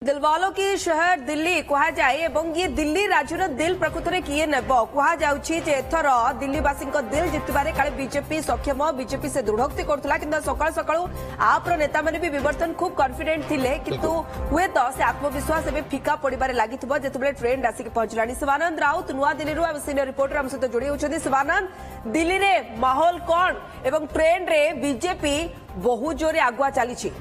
दिलवालों की शहर दिल्ली कहा जाए एवं ये दिल्ली राज्यर दिल प्रकृत में किए नेब कहुचे एथर दिल्लीवासी दिल जितबारे काले बीजेपी सक्षम बीजेपी से दृढ़ोक्ति करुला कि सकाल सकाल आप्र नेता मैंने भी विवर्तन खूब कॉन्फिडेंट थिले किंतु हुए तो से आत्मविश्वास एवं फिका पड़े लगी जिते ट्रेन आसिक पहुंचला। शिवानंद राउत नुआ दिल्ली सीनियर रिपोर्टर आम सहित जोड़ी होती। शिवानंद, दिल्ली रे माहौल कौन एवं ट्रेन रे बीजेपी बहुत जोरे आगुआ चली?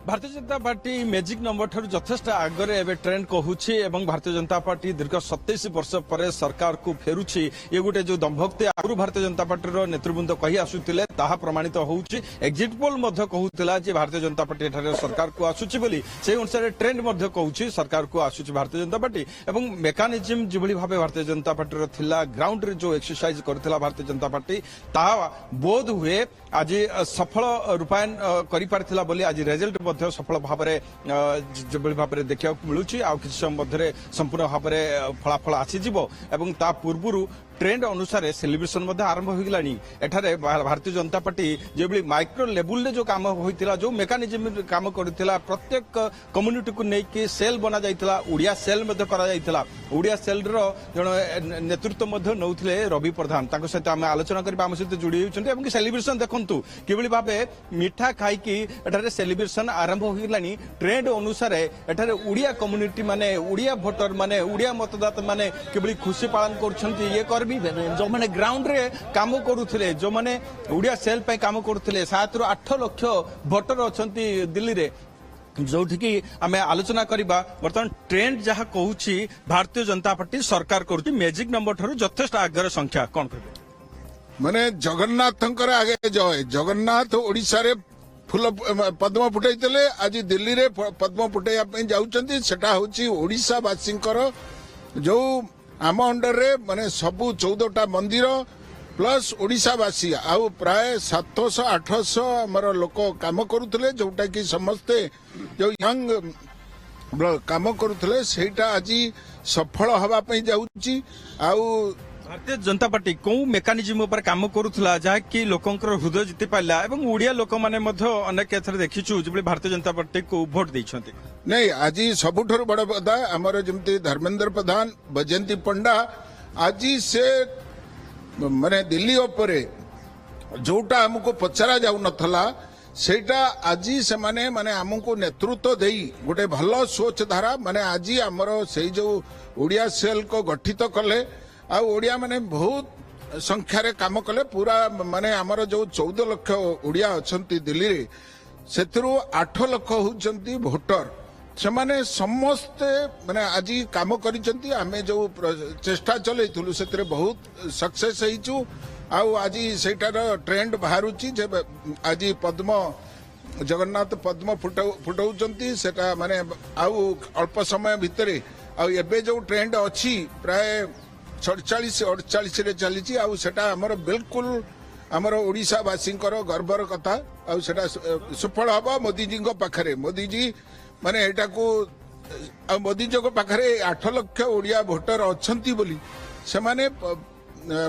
Bharatiya Janata party magic number ठार यथेष्ट आगे एवं ट्रेंड कहूची एवं भारतीय जनता पार्टी दीर्घ 27 वर्ष पर सरकार को फेरुची ये गोटे जो दंभक्ति आगु भारतीय जनता पार्टी नेतृवृंद कही आसुतिले ताहा प्रमाणित होउची। एग्जिट पोल मध्य कहूतिला जे भारतीय जनता पार्टी एठारे सरकार को आसुची बोली से अनुसार ट्रेंड मध्य कहूची सरकार को आसुची भारतीय जनता पार्टी एवं मेकानिज्म जिभली भाबे भारतीय जनता पार्टी थिला ग्राउंड रे जो एक्सरसाइज करथिला भारतीय जनता पार्टी ताहा बोध हुए आज सफल रूपायन करि पारथिला बोली आज रिजल्ट सफल भाव देखा मिलूँ आउ कि समय संपूर्ण भाव में फलाफल आसीज एवं ता पूर्व ट्रेंड अनुसार सेलिब्रेशन आरंभ हो गलानी। एठारे भारतीय जनता पार्टी जो माइक्रो लेवल रे जो काम होइतिला जो मेकानिज्म काम करथिला प्रत्येक कम्युनिटी को लेकिन सेल बना जाइतिला उड़िया सेल मध्य करा जाइतिला। उड़िया सेल रो जण नेतृत्व मध्य नौथिले रवि प्रधान ताको सहित आम आलोचना करबा आम सहित जोड़ी होइछन्ते एवं सेलिब्रेशन देखंतु किबळी भाबे मिठा खाइकी एठारे सेलिब्रेशन आरंभ हो गलानी। ट्रेंड अनुसार एठारे उड़िया कम्युनिटी माने उड़िया भोटर माने उड़िया मतदाता माने किबळी खुशी पालन करछन्ती ये जो मैंने ग्राउंड रे काम करुले जो मैंने उड़िया सेल पे काम करुले 7 ରୁ 8 लक्ष भोटर अच्छा दिल्ली रे जोठी आम आलोचना करवा। बर्तमान ट्रेंड जहाँ कहूँ भारतीय जनता पार्टी सरकार करुच्ची मैजिक नंबर ठार यथेष्ट आगर संख्या कौन कहे माने जगन्नाथ आगे जय जगन्नाथ ओडिशा रे फुल पद्म फुटाई आज दिल्ली रे पद्म फुटाइया जाऊँच सेटा हूँ ओडिशावासी जो आम अंडर रे माने सबु 14टा मंदिर प्लस ओडिशावासी आउ प्राय 700-800 आमर लोक काम करुले जोटा कि समस्ते जो यंग काम करुले सेटा आज सफल हवा पई जाउची। आउ भारतीय जनता पार्टी कौ मेकानिज्म पर काम करुला जहाँकि लोकंकर हृदय जीति पारा और ओडिया लोक मैंने अनेक एथर देखीचु जो भारतीय जनता पार्टी को भोट देइछन्ति। नहीं आज सबुठारु बड़ कथा आमर जमती धर्मेंद्र प्रधान बैजयंती पंडा आज से माने दिल्ली उपरे जोटा हमको पचरा जाऊ नथला सेटा आज से माने माने हमको नेतृत्व देई गोटे भल सोच धारा माने आज आमर से जो ओडिया सेल को गठित कले आ ओडिया माने बहुत संख्यार काम कले पूरा माने आमर जो 14 लक्ष ओडिया अछंती दिल्ली रे सेथरु 8 लक्ष होचंती भोटर से माने समस्ते माने आज काम करिसंती। आमे जो चेष्टा चलैथुलु सेतरे बहुत सक्सेस हेइचु आउ आज सेटार ट्रेंड बाहरुची जे आज पद्म जगन्नाथ पद्म फुटाउचंती सेटा माने आउ अल्प समय भितरे आउ एबे जो ट्रेंड अछि प्राय 47-48 रे चली आउ सेटा हमर बिल्कुल हमर ओडिशावासी गर्वर कथा आउ सेटा सफल हबा मोदी जी पाखरे। मोदी जी माने एटा को मोदी जी पाखरे 8 लक्ष ओडिया भोटर अछंती बोली से माने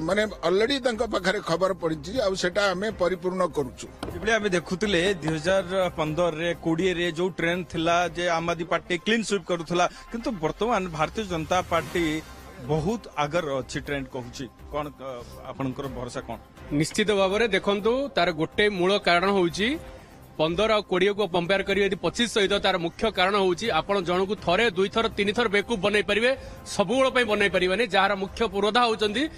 माने ऑलरेडी तंक पाखरे खबर पड़ी आउ सेटा हमें परिपूर्ण करूछु। जिबले आमे देखुतले 2015 रे 20 रे जो ट्रेंड थिला जे आम आदमी पार्टी क्लीन स्वीप करूथला किंतु वर्तमान भारतीय जनता पार्टी बहुत आगर अच्छी ट्रेंड कहूँ कौन आपनकर भरोसा कौन? निश्चित भाव में देखु तार गोटे मूल कारण हूँ 15 और 20 को कंपेयर करिए 25 सहित तार मुख्य कारण हूँ आपण जन को थरे 2 थर 3 थर बेकूफ बनई पारे सबुबेल बनई पारे जार मुख्य पुरोधा होती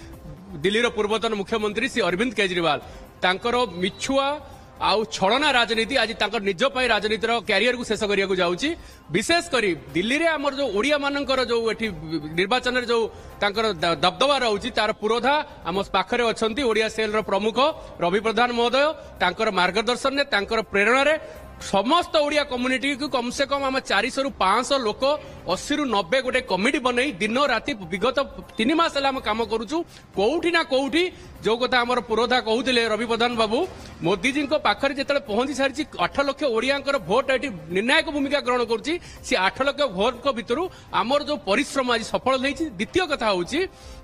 दिल्ली पूर्वतन मुख्यमंत्री श्री अरविंद केजरीवाल तांकर मिछुआ आउ छलना राजनीति आज निज राजनीतिर क्यारियर को शेष करने जाऊँगी। विशेषकर दिल्ली रे आमर जो ओडिया मानकर जो एठी निर्वाचन रे जो तांकर दबदबा रहउची तार पुरोधा आम पाखरे अछंती ओडिया सेल रो प्रमुख रवि प्रधान महोदय तांकर मार्गदर्शन ने तांकर प्रेरणा रे समस्त ओडिया कम्युनिटी को कम से कम आम 400 ରୁ 500 लोक 80 ରୁ 90 गोटे कमिटी बनई दिन राति विगत 3 मास काम करूचु। कोउठी ना कोउठी जो कथा आमर पुरोधा कहते रवि प्रधान बाबू मोदी जी पाखरे जिते पहुंची सारी 8 लाख ओडियांकर भोट ये निर्णायक भूमिका ग्रहण करुच्ची सी 8 लाख भोट भितर आमर जो परिश्रम आज सफल होती। द्वितीय कथा हूँ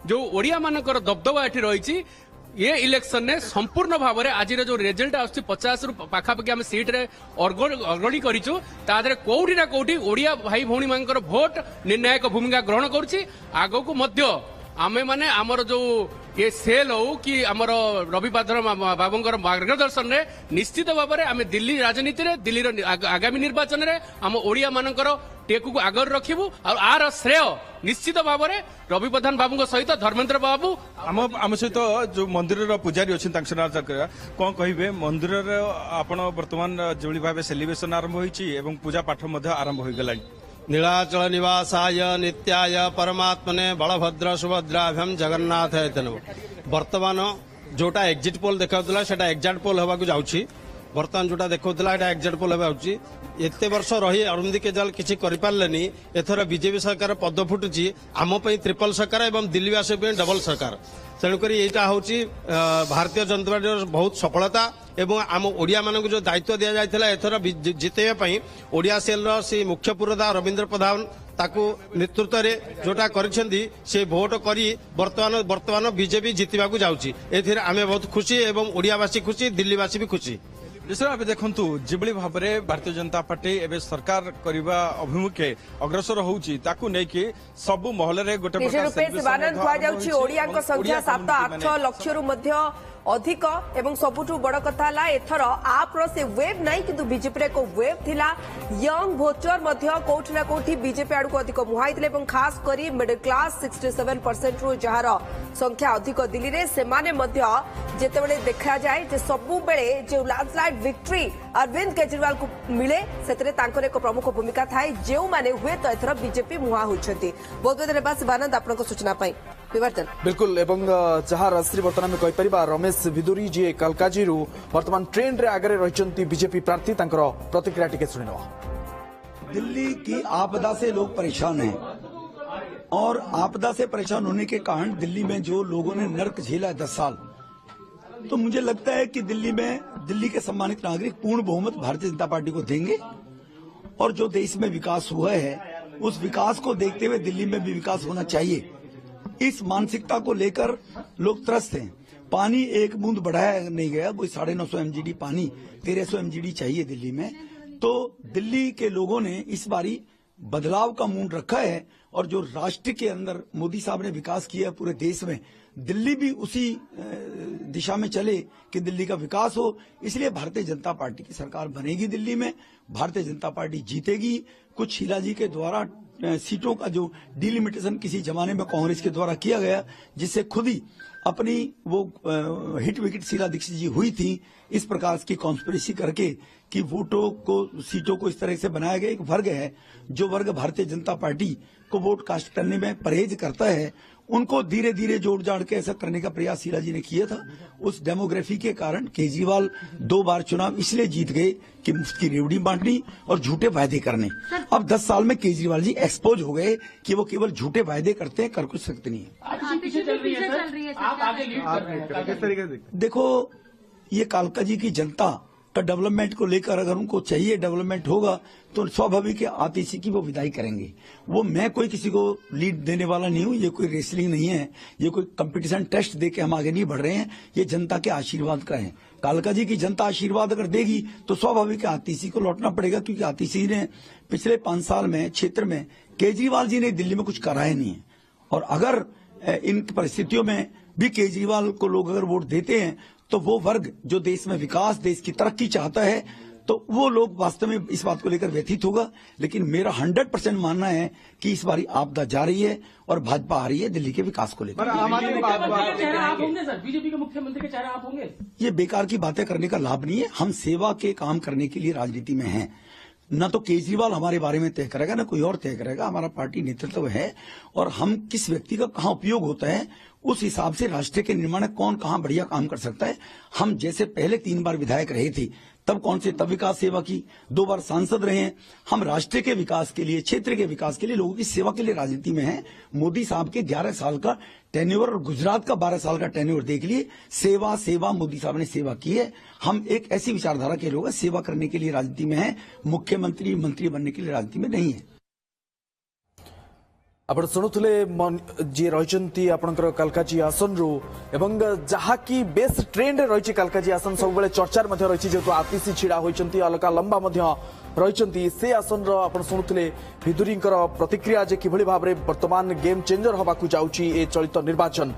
जो ओडिया मानकर दबदबा ये रही ये इलेक्शन ने संपूर्ण भाव में आज जो रिजल्ट आस 50 रु पाखापाखि आम सीट रे अग्रणी करूँ तादे कौटी ना कौटी ओडिया भाई भौणी मानकर भोट निर्णायक भूमिका ग्रहण करुच्ची। आग को मध्य आमे माने आमर जो ये सेल हो कि आमर रवि प्रधान बाबूंकर मार्गदर्शन रे निश्चित भाव में आम दिल्ली राजनीति रे दिल्ली आगामी निर्वाचन रे आम ओडिया मानकर टेकु को आगर रखिबु और आर श्रेय निश्चित भाव में रवि प्रधान बाबू सहित धर्मेंद्र बाबू आम सहित जो मंदिर पुजारी अच्छी कौन कहे मंदिर आपण वर्तमान जो भाव सेलिब्रेशन आरंभ होती पूजा पाठ आरंभ हो गला। नीलाचल निवासाय नित्याय परमात्मने बलभद्र सुभद्राभ्यम जगन्नाथ वर्तमान जोटा एग्जिट पोल देखा सेटा एग्जाक्ट पोल होगा जाऊँगी वर्तमान जोटा देखा एग्जाक्ट पोल होगा एत वर्ष रही अरुंधति केजरीवाल किसी करें एथर बीजेपी सरकार पद फुटुची आम ट्रिपल सरकार एवं दिल्लीवासी डबल सरकार तेणुक यहाँ हूँ भारतीय जनता पार्टी बहुत सफलता एवं आम ओडिया मानक जो दायित्व दि जाता एथर जितेबाई ओडिया सेल सी मुख्य पुरोधा रवींद्र प्रधान ताकू नेतृत्व में जोटा से भोट करी वर्तमान बीजेपी जितवा जाऊँगी एथिर आमे बहुत खुशी एवं ओडियावासी खुशी दिल्लीवासी भी खुशी। निश्चय देखु जो भाव में भारतीय जनता पार्टी एवं सरकार करने अभिमुखे अग्रसर होउची ताकू नहीं कि सबु महल रे गोटे निज रूपे शिवानंद कुआଯାଉଛି ओडियाଙ୍କ संख्या 7-8 लक्ष रु मध्य अधिक एवं सबुठु बड़ कथा है एथर आप से वेव नहीं किंतु बीजेपी रे को वेव थिला यंग भोटर मध्य कोठी ना कोठी बीजेपी आड़ को अधिक मुहाईले एवं खास करी मिडिल क्लास 67% रु जहार संख्या अधिक दिल्ली रे सेमाने मध्य जेतेबेले देखा जाए जे सबु बेले जे लैंडस्लाइड विक्ट्री अरविंद केजरीवाल को मिले सेतरे तांकर एक प्रमुख भूमिका थाए जेउ माने हुए तो एथर बीजेपी मुहा होछथि। बहुत बहुत धन्यवाद शिवानंद आपनको सूचना पाई विवर्तन बिल्कुल एवं जहाँ राजश्री बर्तमान में कहीपर रमेश भिदुरी जी कालकाजी वर्तमान ट्रेन रे आगे रही बीजेपी प्रार्थी प्रतिक्रिया टिके सुनिवा। दिल्ली की आपदा से लोग परेशान हैं और आपदा से परेशान होने के कारण दिल्ली में जो लोगों ने नर्क झेला 10 साल तो मुझे लगता है कि दिल्ली के सम्मानित नागरिक पूर्ण बहुमत भारतीय जनता पार्टी को देंगे और जो देश में विकास हुआ है उस विकास को देखते हुए दिल्ली में भी विकास होना चाहिए। इस मानसिकता को लेकर लोग त्रस्त हैं। पानी एक बूंद बढ़ाया नहीं गया, कोई 950 MGD पानी 1300 MGD चाहिए दिल्ली में। तो दिल्ली के लोगों ने इस बारी बदलाव का मूड रखा है और जो राष्ट्र के अंदर मोदी साहब ने विकास किया पूरे देश में दिल्ली भी उसी दिशा में चले कि दिल्ली का विकास हो। इसलिए भारतीय जनता पार्टी की सरकार बनेगी दिल्ली में, भारतीय जनता पार्टी जीतेगी। कुछ शीला जी के द्वारा सीटों का जो डिलिमिटेशन किसी जमाने में कांग्रेस के द्वारा किया गया जिससे खुद ही अपनी वो हिट विकेट शीला दीक्षित जी हुई थी, इस प्रकार की कॉन्स्पिरेसी करके कि वोटों को सीटों को इस तरह से बनाया गया। एक वर्ग है जो वर्ग भारतीय जनता पार्टी को वोट कास्ट करने में परहेज करता है, उनको धीरे धीरे जोड़ जाड़ के ऐसा करने का प्रयास शीला जी ने किया था। उस डेमोग्राफी के कारण केजरीवाल 2 बार चुनाव इसलिए जीत गए कि मुफ्त की रेवड़ी बांटनी और झूठे वायदे करने। अब 10 साल में केजरीवाल जी एक्सपोज हो गए कि वो केवल झूठे वायदे करते हैं, कर कुछ सकते नहीं है। देखो, ये कालका जी की जनता का डेवलपमेंट को लेकर अगर उनको चाहिए डेवलपमेंट होगा तो स्वाभाविक आतिशी की वो विदाई करेंगे। वो मैं कोई किसी को लीड देने वाला नहीं हूँ, ये कोई रेसलिंग नहीं है, ये कोई कंपटीशन टेस्ट दे के हम आगे नहीं बढ़ रहे हैं, ये जनता के आशीर्वाद का है। कालका जी की जनता आशीर्वाद अगर देगी तो स्वाभाविक आतिशी को लौटना पड़ेगा, क्योंकि आतिशी ने पिछले 5 साल में क्षेत्र में केजरीवाल जी ने दिल्ली में कुछ कराया नहीं है। और अगर इन परिस्थितियों में भी केजरीवाल को लोग अगर वोट देते हैं तो वो वर्ग जो देश में विकास, देश की तरक्की चाहता है, तो वो लोग वास्तव में इस बात को लेकर व्यथित होगा। लेकिन मेरा 100% मानना है कि इस बारी आपदा जा रही है और भाजपा आ रही है दिल्ली के विकास को लेकर। बीजेपी के मुख्यमंत्री के चेहरा आप होंगे? ये बेकार की बातें करने का लाभ नहीं है। हम सेवा के काम करने के लिए राजनीति में हैं। न तो केजरीवाल हमारे बारे में तय करेगा, न कोई और तय करेगा। हमारा पार्टी नेतृत्व है और हम किस व्यक्ति का कहाँ उपयोग होता है उस हिसाब से राष्ट्र के निर्माण में कौन कहां बढ़िया काम कर सकता है। हम जैसे पहले 3 बार विधायक रहे थे तब कौन से तब विकास सेवा की, 2 बार सांसद रहे हैं। हम राष्ट्र के विकास के लिए, क्षेत्र के विकास के लिए, लोगों की सेवा के लिए राजनीति में हैं। मोदी साहब के 11 साल का टेन्योर और गुजरात का 12 साल का टेन्योर देख लिए। सेवा सेवा मोदी साहब ने सेवा की है। हम एक ऐसी विचारधारा के लोग हैं, सेवा करने के लिए राजनीति में हैं, मुख्यमंत्री मंत्री बनने के लिए राजनीति में नहीं है। आप शुणुले जी रही आपंकर कालकाजी आसन रु एवं जहाँकि बेस ट्रेंड रही कालकाजी आसन सब चर्चार रही जेहेतु आतिशी छिड़ा होती अलका लंबा रही से आसन आप शुणुले भिदुरी प्रतिक्रिया जे किभली भाव में वर्तमान गेम चेंजर होगा जाऊँगी ए चलित निर्वाचन।